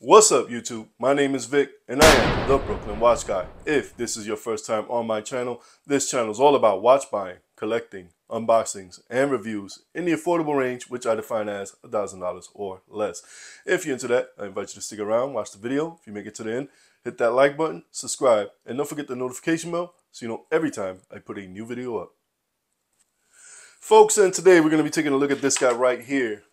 What's up, YouTube? My name is Vic, and I am the Brooklyn Watch Guy. If this is your first time on my channel, this channel is all about watch buying, collecting, unboxings, and reviews in the affordable range, which I define as $1,000 or less. If you're into that, I invite you to stick around, watch the video. If you make it to the end, hit that like button, subscribe, and don't forget the notification bell so you know every time I put a new video up. Folks, and today we're going to be taking a look at this guy right here.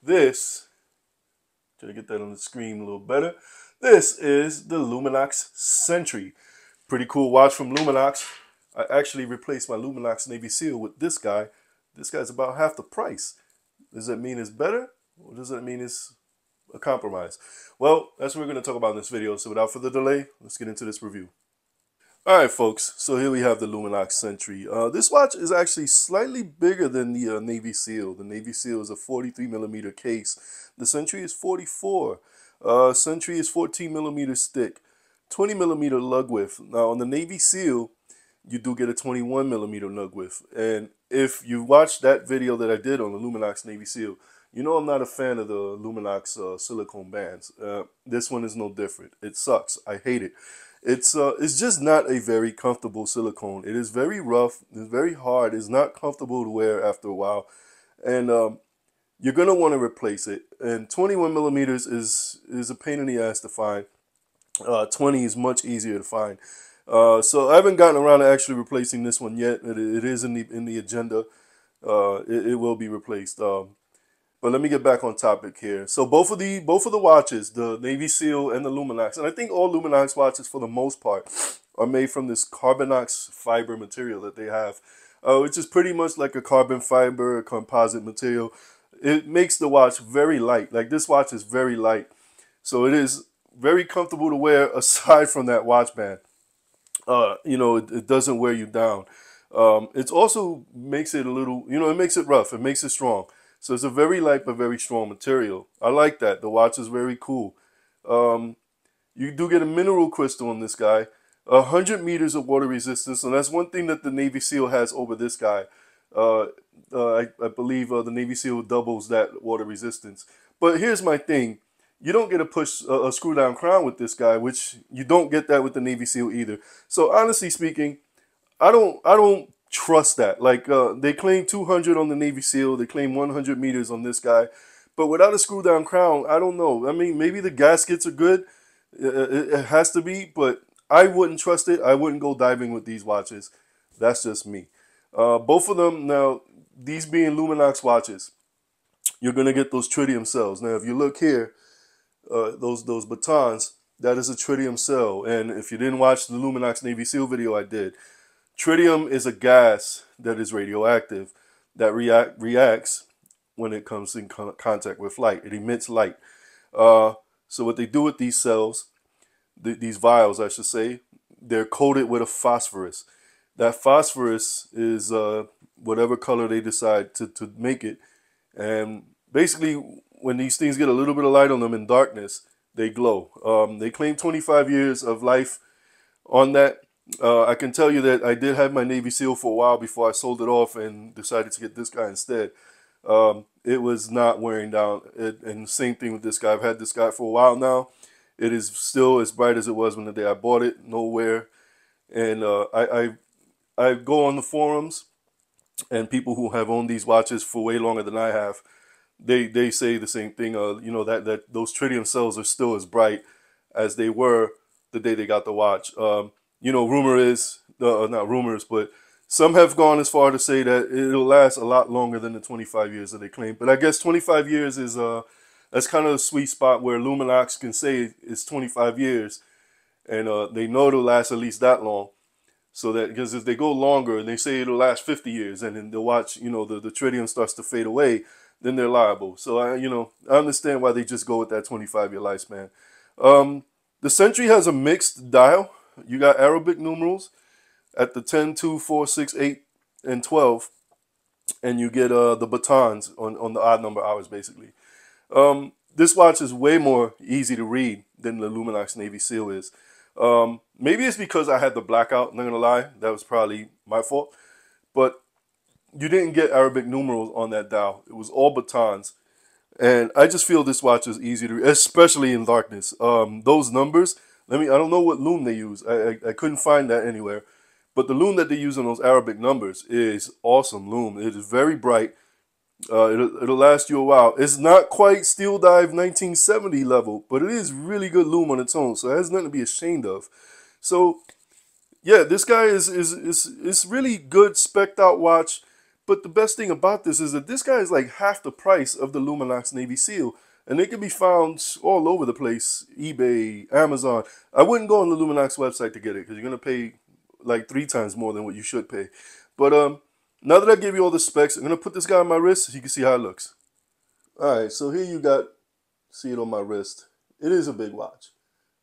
Try to get that on the screen a little better. This is the Luminox Sentry. Pretty cool watch from Luminox. I actually replaced my Luminox Navy Seal with this guy. This guy's about half the price. Does that mean it's better? Or does that mean it's a compromise? Well, that's what we're going to talk about in this video. So without further delay, let's get into this review. Alright folks, so here we have the Luminox Sentry. This watch is actually slightly bigger than the Navy Seal. The Navy Seal is a 43mm case. The Sentry is 44. Sentry is 14mm thick, 20mm lug width. Now on the Navy Seal, you do get a 21mm lug width. And if you watched that video that I did on the Luminox Navy Seal, you know I'm not a fan of the Luminox silicone bands. This one is no different. It sucks. I hate it. It's just not a very comfortable silicone. It is very rough. It's very hard. It's not comfortable to wear after a while, and you're gonna want to replace it. And 21mm is a pain in the ass to find. 20 is much easier to find. So I haven't gotten around to actually replacing this one yet. It is in the agenda. It will be replaced. But let me get back on topic here. So both of the watches, the Navy Seal and the Luminox, and I think all Luminox watches for the most part are made from this Carbonox fiber material that they have, which is pretty much like a carbon fiber composite material. It makes the watch very light. Like this watch is very light, so it is very comfortable to wear. Aside from that watch band, you know, it doesn't wear you down. It also makes it a little, you know, it makes it rough. It makes it strong. So it's a very light but very strong material. I like that. The watch is very cool. You do get a mineral crystal on this guy. 100 meters of water resistance. And that's one thing that the Navy Seal has over this guy. I believe the Navy Seal doubles that water resistance. But here's my thing. You don't get a screw down crown with this guy, which you don't get that with the Navy Seal either. So honestly speaking, I don't trust that. Like they claim 200 on the Navy Seal, they claim 100 meters on this guy, but without a screw down crown, I don't know. I mean, maybe the gaskets are good, it has to be, but I wouldn't trust it. I wouldn't go diving with these watches. That's just me. Both of them, now these being Luminox watches, you're gonna get those tritium cells. Now if you look here, those batons, that is a tritium cell. And if you didn't watch the Luminox Navy Seal video I did, tritium is a gas that is radioactive that reacts when it comes in contact with light. It emits light. So what they do with these cells, these vials I should say, they're coated with a phosphorus. That phosphorus is whatever color they decide to make it. And basically when these things get a little bit of light on them in darkness, they glow. They claim 25 years of life on that. I can tell you that I did have my Navy Seal for a while before I sold it off and decided to get this guy instead. It was not wearing down. And same thing with this guy. I've had this guy for a while now. It is still as bright as it was when the day I bought it. No wear. And I go on the forums, and people who have owned these watches for way longer than I have, they say the same thing. You know, that those tritium cells are still as bright as they were the day they got the watch. You know, rumor is, not rumors, but some have gone as far to say that it'll last a lot longer than the 25 years that they claim. But I guess 25 years is, that's kind of a sweet spot where Luminox can say it's 25 years. And they know it'll last at least that long. So that, because if they go longer and they say it'll last 50 years and then the watch, you know, the tritium starts to fade away, then they're liable. So, you know, I understand why they just go with that 25-year lifespan. The Sentry has a mixed dial. You got Arabic numerals at the 10, 2, 4, 6, 8, and 12. And you get the batons on the odd number hours, basically. This watch is way more easy to read than the Luminox Navy Seal is. Maybe it's because I had the blackout, I'm not going to lie. That was probably my fault. But you didn't get Arabic numerals on that dial. It was all batons. And I just feel this watch is easy to read, especially in darkness. Those numbers, I don't know what loom they use. I couldn't find that anywhere. But the loom that they use on those Arabic numbers is awesome loom. It is very bright. It'll last you a while. It's not quite Steel Dive 1970 level, but it is really good loom on its own. So it has nothing to be ashamed of. So yeah, this guy is really good spec'd out watch. But the best thing about this is that this guy is like half the price of the Luminox Navy SEAL. And they can be found all over the place. eBay, Amazon. I wouldn't go on the Luminox website to get it because you're going to pay like 3 times more than what you should pay. But now that I gave you all the specs, I'm going to put this guy on my wrist so you can see how it looks. Alright, so here you see it on my wrist. It is a big watch.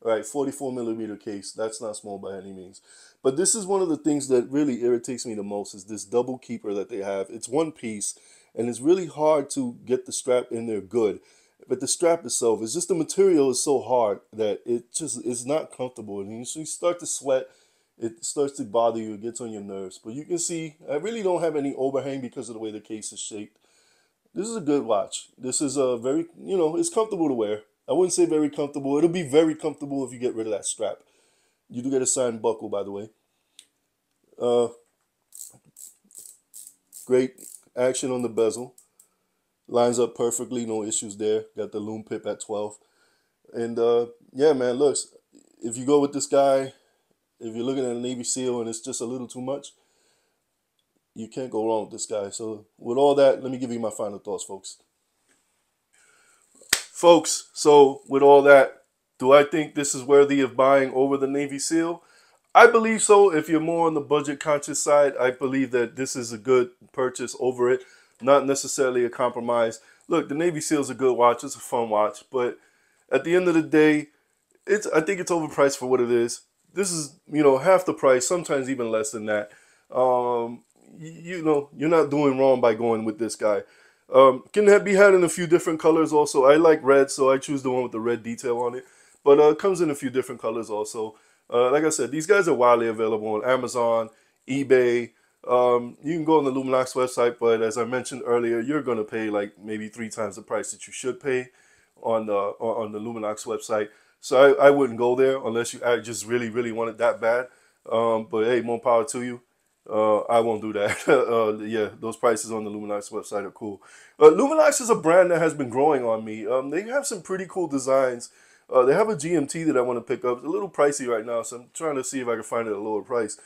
Alright, 44 millimeter case. That's not small by any means. But this is one of the things that really irritates me the most is this double keeper that they have. It's one piece, and it's really hard to get the strap in there good. But the strap itself, it's just the material is so hard that it's not comfortable. And you start to sweat, it starts to bother you, it gets on your nerves. But you can see, I really don't have any overhang because of the way the case is shaped. This is a good watch. This is a very, it's comfortable to wear. I wouldn't say very comfortable. It'll be very comfortable if you get rid of that strap. You do get a signed buckle, by the way. Great action on the bezel. Lines up perfectly, no issues there. Got the loom pip at 12. And yeah, man, look, if you go with this guy, if you're looking at a Navy SEAL and it's just a little too much, you can't go wrong with this guy. So with all that, let me give you my final thoughts, folks. So with all that, do I think this is worthy of buying over the Navy SEAL? I believe so. If you're more on the budget conscious side, I believe that this is a good purchase over it. Not necessarily a compromise. Look, the Navy SEAL is a good watch. It's a fun watch. But at the end of the day, I think it's overpriced for what it is. This is, half the price, sometimes even less than that. You're not doing wrong by going with this guy. Can be had in a few different colors also. I like red, so I choose the one with the red detail on it. But it comes in a few different colors also. Like I said, these guys are widely available on Amazon, eBay. You can go on the Luminox website, but as I mentioned earlier, you're going to pay like maybe 3 times the price that you should pay on the Luminox website. So I wouldn't go there unless you just really, really want it that bad. But hey, more power to you. I won't do that. Yeah, those prices on the Luminox website are cool. Luminox is a brand that has been growing on me. They have some pretty cool designs. They have a GMT that I want to pick up. It's a little pricey right now, so I'm trying to see if I can find it at a lower price.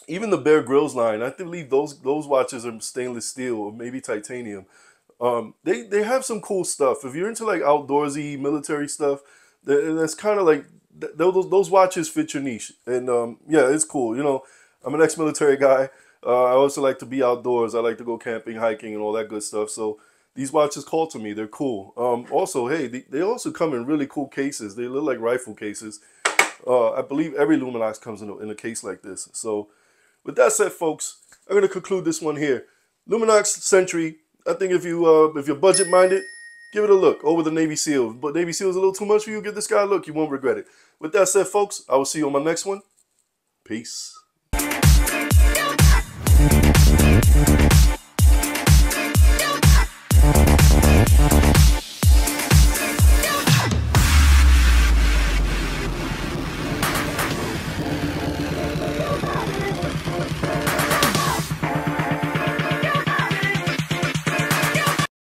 Even the Bear Grylls line, I believe those watches are stainless steel or maybe titanium. They have some cool stuff. If you're into like outdoorsy military stuff, that's kind of like those watches fit your niche. And yeah, it's cool. I'm an ex-military guy. I also like to be outdoors. I like to go camping, hiking, and all that good stuff. So these watches call to me. They're cool. Also, hey, they also come in really cool cases. They look like rifle cases. I believe every Luminox comes in a case like this. So with that said, folks, I'm going to conclude this one here. Luminox Sentry. I think if you're budget minded, give it a look over the Navy SEAL. But Navy SEAL is a little too much for you. Give this guy a look. You won't regret it. With that said, folks, I will see you on my next one. Peace.